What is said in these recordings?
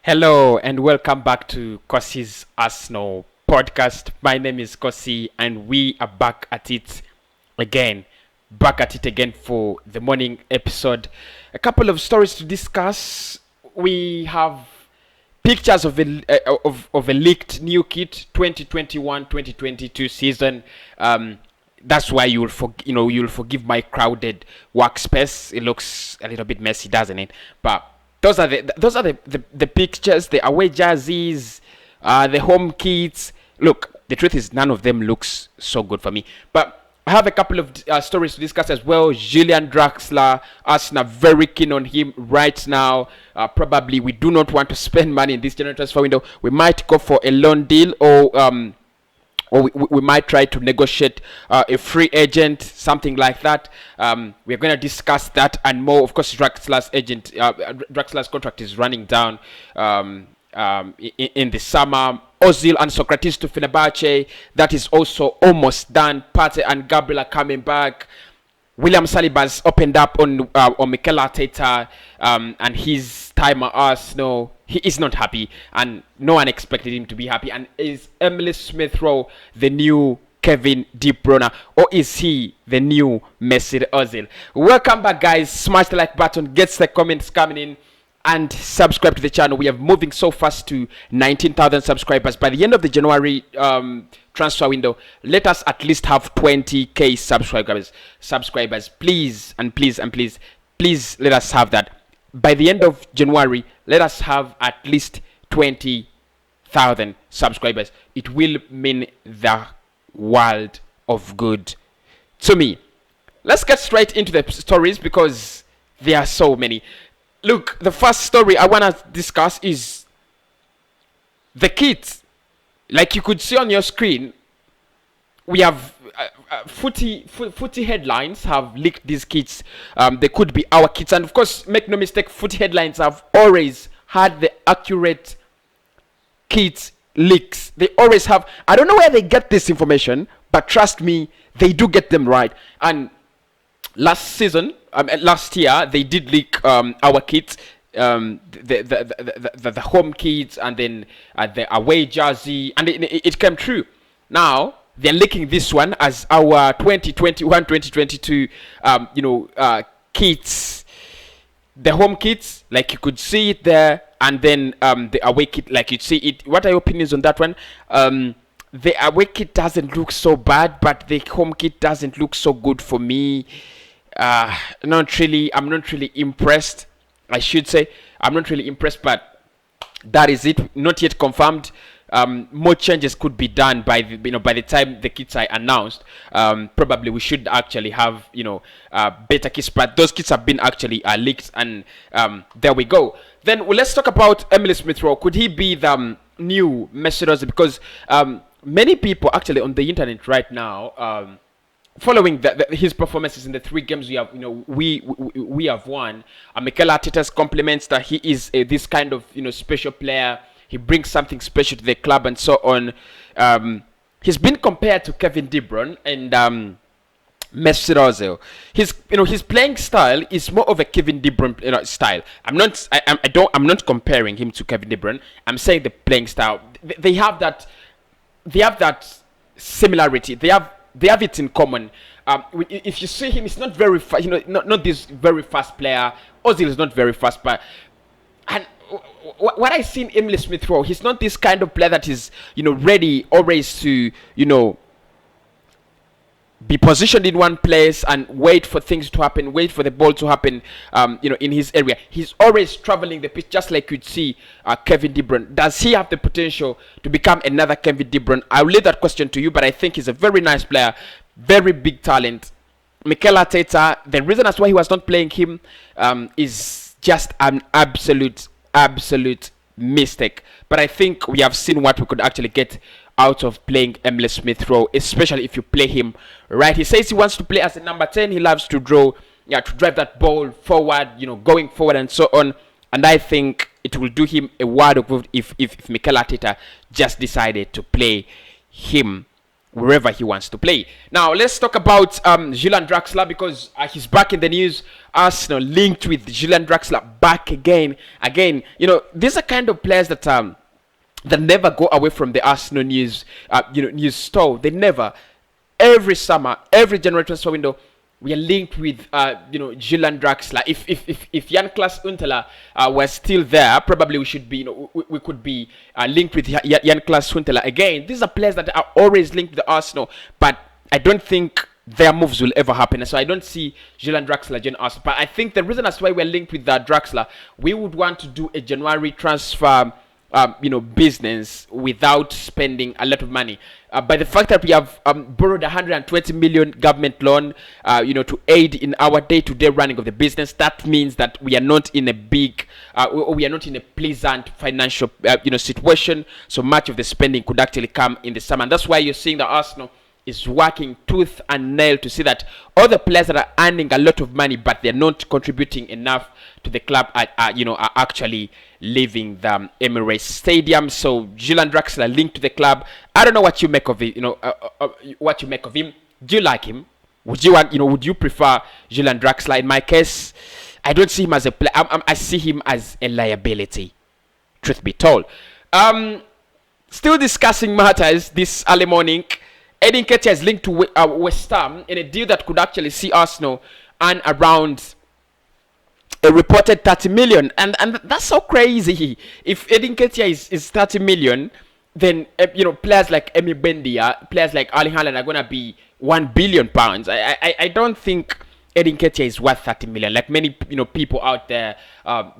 Hello and welcome back to Kosi's Arsenal podcast. My name is Kosi and we are back at it again. For the morning episode. A couple of stories to discuss. We have pictures of a leaked new kit 2021-2022 season. That's why you'll forgive my crowded workspace. It looks a little bit messy, doesn't it? But those are the pictures, the away jerseys, the home kits. Look, the truth is none of them looks so good for me. But I have a couple of stories to discuss as well. Julian Draxelar, Arsenal very keen on him right now. Probably we do not want to spend money in this January transfer window. We might go for a loan deal or we might try to negotiate a free agent, something like that. We're going to discuss that and more. Of course, Draxelar's contract is running down in the summer. Ozil and Socrates to Fenerbahce. That is also almost done. Partey and Gabriel are coming back. William Saliba's opened up on Mikel and his time at Arsenal. He is not happy, and no one expected him to be happy. And is Emile Smith Rowe the new Kevin De Bruyne, or is he the new Mesut Ozil? Welcome back, guys. Smash the like button, get the comments coming in, and subscribe to the channel. We are moving so fast to 19,000 subscribers. By the end of the January transfer window, let us at least have 20k subscribers. Please let us have that. By the end of January, let us have at least 20,000 subscribers. It will mean the world of good to me. Let's get straight into the stories because there are so many. Look, the first story I want to discuss is the kits. Like you could see on your screen, we have footy headlines have leaked these kits. They could be our kits, and of course, make no mistake, footy headlines have always had the accurate kits leaks. They always have. I don't know where they get this information, but trust me, they do get them right. And last year, they did leak our kits. The home kits and then the away jersey, and it came true. Now they're leaking this one as our 2021-2022 kits, the home kits, like you could see it there, and then the away kit, like you'd see it. What are your opinions on that one? The away kit doesn't look so bad, but the home kit doesn't look so good for me. I'm not really impressed. I should say I'm not really impressed, but that is it. Not yet confirmed. More changes could be done by the time the kits are announced. Probably we should actually have better kits, but those kits have been actually leaked, and there we go. Then let's talk about Emile Smith Rowe. Could he be the new Mesut Ozil? Because many people actually on the internet right now, following his performances in the 3 games we have won, Mikel Arteta's compliments that he is this kind of special player. He brings something special to the club and so on. He's been compared to Kevin De Bruyne and Mesut Ozil. His playing style is more of a Kevin De Bruyne style. I'm not comparing him to Kevin De Bruyne. I'm saying the playing style. They have that similarity. They have it in common. If you see him, he's not very fast. Not this very fast player. Ozil is not very fast, but what I see in Emile Smith Rowe, he's not this kind of player that is ready always to be positioned in one place and wait for things to happen, wait for the ball to happen in his area. He's always traveling the pitch, just like you'd see Kevin De Bruyne. Does he have the potential to become another Kevin De Bruyne? I'll leave that question to you, but I think he's a very nice player, very big talent. Mikel Arteta, the reason as why he was not playing him is just an absolute mistake. But I think we have seen what we could actually get out of playing Emile Smith Rowe, especially if you play him right. He says he wants to play as a number 10. He loves to drive that ball forward, going forward and so on. And I think it will do him a world of good if Mikel Arteta just decided to play him wherever he wants to play. Now let's talk about Julian Draxelar, because he's back in the news. Arsenal linked with Julian Draxelar back again. These are kind of players that never go away from the Arsenal news news store. They never. Every summer, every January transfer window, we are linked with Julian Draxelar. If Jan-Klaas Huntelaar was still there, probably we should be we could be linked with Jan-Klaas Huntelaar again. These are players that are always linked to the Arsenal, but I don't think their moves will ever happen. So I don't see Julian Draxelar join Arsenal. But I think the reason that's why we're linked with Draxelar, we would want to do a January transfer business without spending a lot of money. By the fact that we have borrowed 120 million government loan, to aid in our day-to-day running of the business, that means that we are not in a big, we are not in a pleasant financial, situation. So much of the spending could actually come in the summer, and that's why you're seeing that Arsenal is working tooth and nail to see that all the players that are earning a lot of money but they're not contributing enough to the club are actually leaving the Emirates Stadium. So Julian Draxelar linked to the club. I don't know what you make of it. What you make of him. Do you like him? Would you prefer Julian Draxelar? In my case, I don't see him as a player. I see him as a liability, truth be told. Still discussing matters this early morning. Edin Dzeko is linked to West Ham in a deal that could actually see Arsenal earn around a reported 30 million, and that's so crazy. If Edin Dzeko is 30 million, then players like Emi Bendia, players like Ali Haaland are gonna be £1 billion. I don't think Edin Dzeko is worth 30 million. Like many people out there, are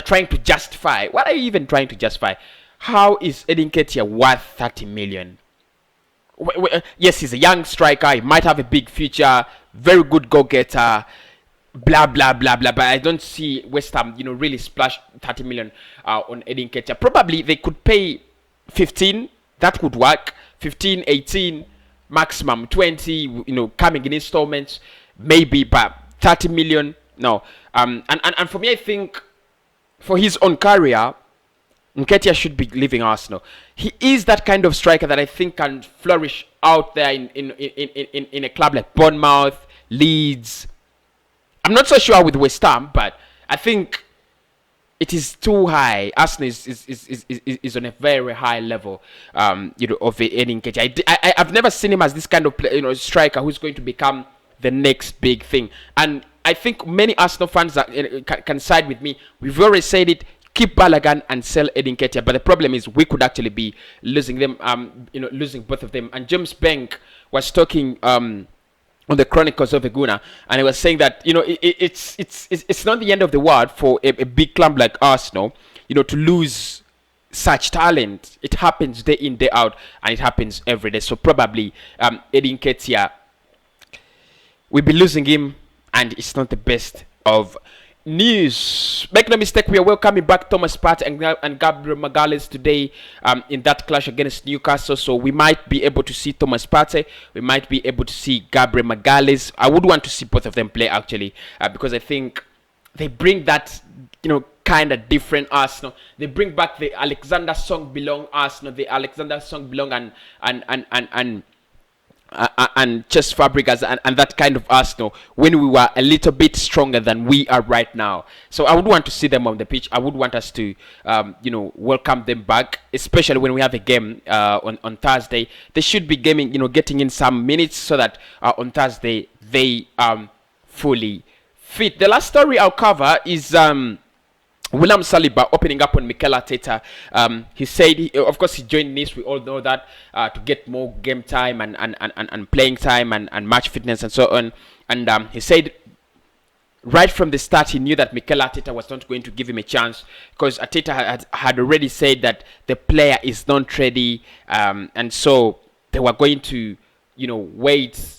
trying to justify. What are you even trying to justify? How is Edin Dzeko worth 30 million? Yes, he's a young striker. He might have a big future. Very good go-getter. Blah blah blah blah. But I don't see West Ham, really splash 30 million on Edin Dzeko. Probably they could pay 15. That could work. 15, 18, maximum 20. Coming in installments, maybe. But 30 million, no. And for me, I think for his own career, Nketiah should be leaving Arsenal. He is that kind of striker that I think can flourish out there in a club like Bournemouth, Leeds. I'm not so sure with West Ham, but I think it is too high. Arsenal is on a very high level, of Edin Dzeko. I've never seen him as this kind of striker who's going to become the next big thing. And I think many Arsenal fans can side with me. We've already said it. Keep Balogun and sell Edin Dzeko, but the problem is we could actually be losing them, losing both of them. And James Bank was talking on the Chronicles of Eguna, and he was saying that it's not the end of the world for a big club like Arsenal, to lose such talent. It happens day in, day out, and it happens every day. So probably Edin Dzeko, we'll be losing him, and it's not the best of news. Make no mistake, we are welcoming back Thomas Partey and Gabriel Magalhaes today in that clash against Newcastle. So we might be able to see Thomas Partey, we might be able to see Gabriel Magalhaes. I would want to see both of them play actually, because I think they bring that kind of different Arsenal. They bring back the Alexander Song Belong Arsenal, the Alexander Song Belong and Chess Fabregas and that kind of Arsenal when we were a little bit stronger than we are right now. So I would want to see them on the pitch. I would want us to welcome them back, especially when we have a game on Thursday. They should be getting in some minutes so that on Thursday they fully fit. The last story I'll cover is William Saliba opening up on Mikel Arteta. He said, of course, he joined Nice. We all know that to get more game time and playing time and match fitness and so on. And he said right from the start he knew that Mikel Arteta was not going to give him a chance, because Arteta had already said that the player is not ready, and so they were going to wait.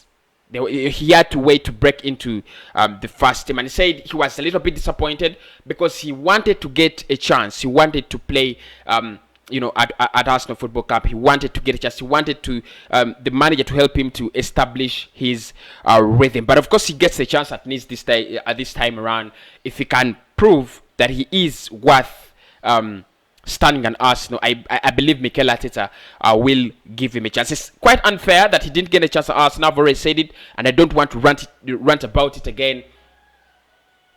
He had to wait to break into the first team, and he said he was a little bit disappointed because he wanted to get a chance. He wanted to play, at Arsenal Football Club. He wanted to get a chance. He wanted to the manager to help him to establish his rhythm. But of course, he gets a chance at Nice this time around if he can prove that he is worth standing on Arsenal, I believe Mikel Arteta will give him a chance. It's quite unfair that he didn't get a chance at Arsenal. I've already said it, and I don't want to rant about it again.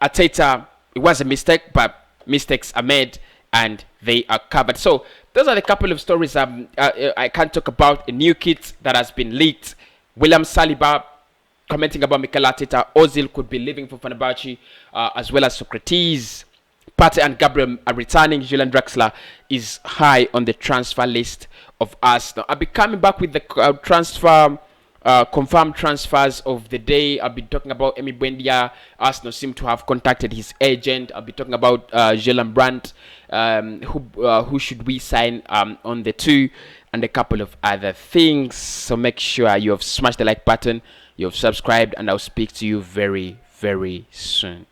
Arteta, it was a mistake, but mistakes are made and they are covered. So those are the couple of stories I can talk about. A new kit that has been leaked. William Saliba commenting about Mikel Arteta. Ozil could be leaving for Fenerbahce, as well as Socrates. Partey and Gabriel are returning. Julian Draxelar is high on the transfer list of Arsenal. I'll be coming back with the confirmed transfers of the day. I'll be talking about Emi Buendia. Arsenal seem to have contacted his agent. I'll be talking about Jalen Brandt. Who should we sign on the two, and a couple of other things. So make sure you have smashed the like button, you have subscribed, and I'll speak to you very, very soon.